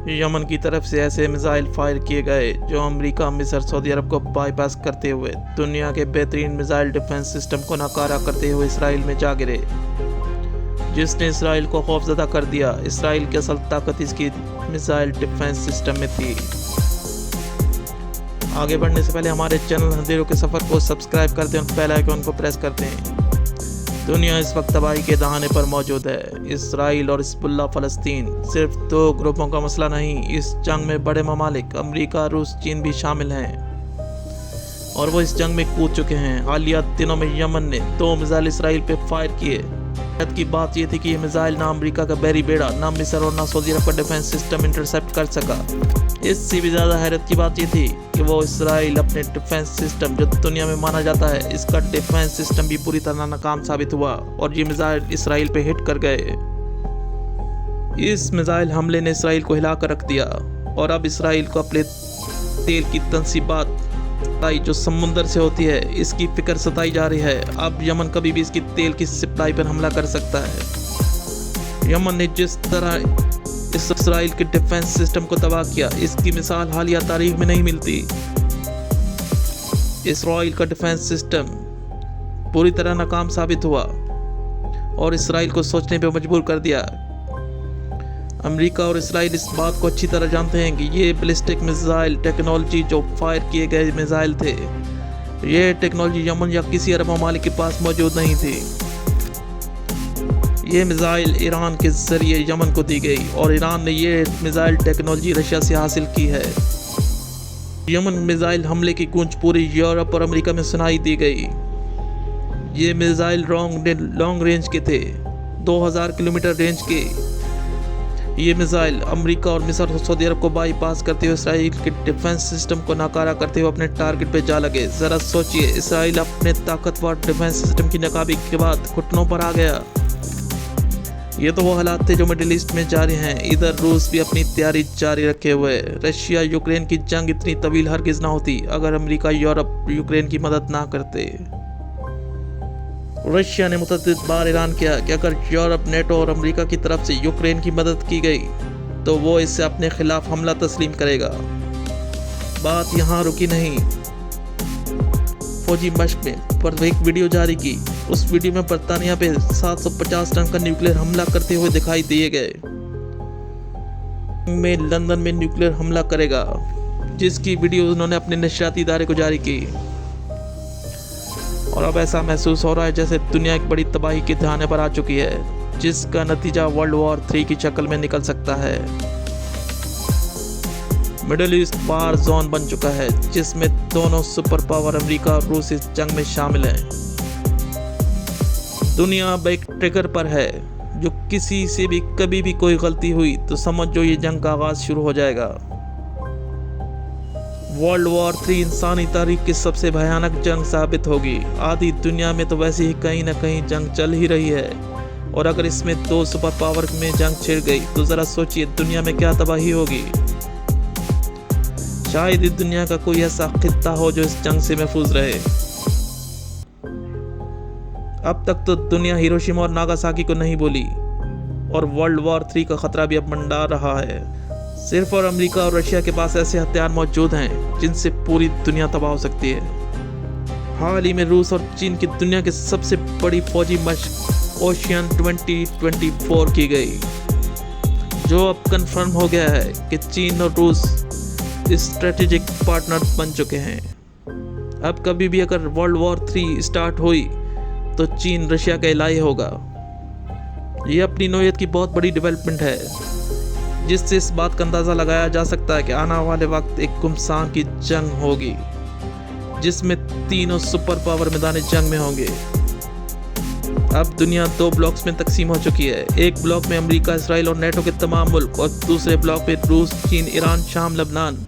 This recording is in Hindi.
यमन की तरफ से ऐसे मिसाइल फायर किए गए जो अमेरिका, मिस्र, सऊदी अरब को बाईपास करते हुए दुनिया के बेहतरीन मिसाइल डिफेंस सिस्टम को नकारा करते हुए इसराइल में जा गिरे, जिसने इसराइल को खौफजदा कर दिया। इसराइल की असल ताकत इसकी मिसाइल डिफेंस सिस्टम में थी। आगे बढ़ने से पहले हमारे चैनल अंधेरों के सफ़र को सब्सक्राइब करते हैं और बेल आइकन को प्रेस करते हैं। दुनिया इस वक्त तबाही के दहाने पर मौजूद है। इसराइल और हिज़्बुल्लाह फ़लस्तीन सिर्फ दो ग्रुपों का मसला नहीं, इस जंग में बड़े ममालिक अमेरिका, रूस, चीन भी शामिल हैं और वो इस जंग में कूद चुके हैं। हालिया दिनों में यमन ने 2 मिसाइल इसराइल पे फायर किए। की बात यह थी कि ये मिसाइल ना अमेरिका का बहरी बेड़ा, ना मिस्र और ना सऊदी अरब का डिफेंस सिस्टम इंटरसेप्ट कर सका। इससे भी ज़्यादा हैरत की बात यह थी कि वो इसराइल अपने डिफेंस सिस्टम, जो दुनिया में माना जाता है, इसका डिफेंस सिस्टम भी पूरी तरह नाकाम साबित हुआ और ये मिसाइल इसराइल पे हिट कर गए। इस मिसाइल हमले ने इसराइल को हिला कर रख दिया और अब इसराइल को अपने तेल की तनसीबात जो समुंदर से होती है, इसकी फिक्र सताई जा रही है। अब यमन कभी भी इसकी तेल की सप्लाई पर हमला कर सकता है। यमन ने जिस तरह इस इसराइल के डिफेंस सिस्टम को तबाह किया, इसकी मिसाल हालिया तारीख में नहीं मिलती। इसराइल का डिफेंस सिस्टम पूरी तरह नाकाम साबित हुआ और इसराइल को सोचने पे मजबूर कर दिया। अमेरिका और इसराइल इस बात को अच्छी तरह जानते हैं कि ये बैलिस्टिक मिसाइल टेक्नोलॉजी जो फायर किए गए मिसाइल थे, ये टेक्नोलॉजी यमन या किसी अरब ममालिक के पास मौजूद नहीं थी। ये मिसाइल ईरान के जरिए यमन को दी गई और ईरान ने ये मिसाइल टेक्नोलॉजी रशिया से हासिल की है। यमन मिसाइल हमले की गूंज पूरी यूरोप और अमेरिका में सुनाई दी गई। ये मिसाइल लॉन्ग रेंज के थे, 2000 किलोमीटर रेंज के। ये मिसाइल अमेरिका और मिस्र और सऊदी अरब को बाईपास करते हुए इसराइल के डिफेंस सिस्टम को नाकारा करते हुए अपने टारगेट पे जा लगे। ज़रा सोचिए, इसराइल अपने ताकतवर डिफेंस सिस्टम की नाकामी के बाद घुटनों पर आ गया। ये तो वो हालात थे जो मिडिल ईस्ट में जारी हैं। इधर रूस भी अपनी तैयारी जारी रखे हुए। रशिया यूक्रेन की जंग इतनी तवील हरगिज़ ना होती अगर अमेरिका, यूरोप यूक्रेन की मदद ना करते। रशिया ने मुतअद्दिद बार ऐलान किया कि अगर यूरोप, नेटो और अमेरिका की तरफ से यूक्रेन की मदद की गई तो वो इससे अपने खिलाफ हमला तस्लीम करेगा। बात यहाँ रुकी नहीं। फौजी मशक में पर एक वीडियो जारी की। उस वीडियो में बरतानिया पे 750 टन का न्यूक्लियर हमला करते हुए दिखाई दिए गए। में लंदन में न्यूक्लियर हमला करेगा, जिसकी वीडियो उन्होंने अपने नशरियाती इदारे को जारी की। और अब ऐसा महसूस हो रहा है जैसे दुनिया एक बड़ी तबाही के दहाने पर आ चुकी है, जिसका नतीजा वर्ल्ड वॉर 3 की शक्ल में निकल सकता है। मिडिल ईस्ट वार जोन बन चुका है, जिसमें दोनों सुपर पावर अमेरिका और रूस इस जंग में शामिल हैं। दुनिया अब एक ट्रिगर पर है, जो किसी से भी कभी भी कोई गलती हुई तो समझो ये जंग का आगाज शुरू हो जाएगा। वर्ल्ड वॉर 3 इंसानी तारीख की सबसे भयानक जंग साबित होगी। आधी दुनिया में तो वैसे ही कहीं ना कहीं जंग चल ही रही है और अगर इसमें 2 सुपर पावर में जंग छिड़ गई तो ज़रा सोचिए दुनिया में क्या तबाही होगी। शायद इस दुनिया का कोई ऐसा खित्ता हो जो इस जंग से महफूज रहे। अब तक तो दुनिया हिरोशिमा और नागासाकी को नहीं बोली और वर्ल्ड वॉर 3 का खतरा भी अब मंडरा रहा है। सिर्फ और अमेरिका और रशिया के पास ऐसे हथियार मौजूद हैं जिनसे पूरी दुनिया तबाह हो सकती है। हाल ही में रूस और चीन की दुनिया की सबसे बड़ी फौजी मशक ओशियन 2024 की गई, जो अब कंफर्म हो गया है कि चीन और रूस स्ट्रेटेजिक पार्टनर बन चुके हैं। अब कभी भी अगर वर्ल्ड वॉर 3 स्टार्ट हुई तो चीन रशिया का इलाही होगा। ये अपनी नौयत की बहुत बड़ी डेवलपमेंट है, जिससे इस बात का अंदाज़ा लगाया जा सकता है कि आने वाले वक्त एक गुमसान की जंग होगी, जिसमें तीनों सुपर पावर मैदान जंग में होंगे। अब दुनिया 2 ब्लॉक्स में तकसीम हो चुकी है। एक ब्लॉक में अमेरिका, इसराइल और नेटो के तमाम मुल्क और दूसरे ब्लॉक में रूस, चीन, ईरान, शाम, लबनान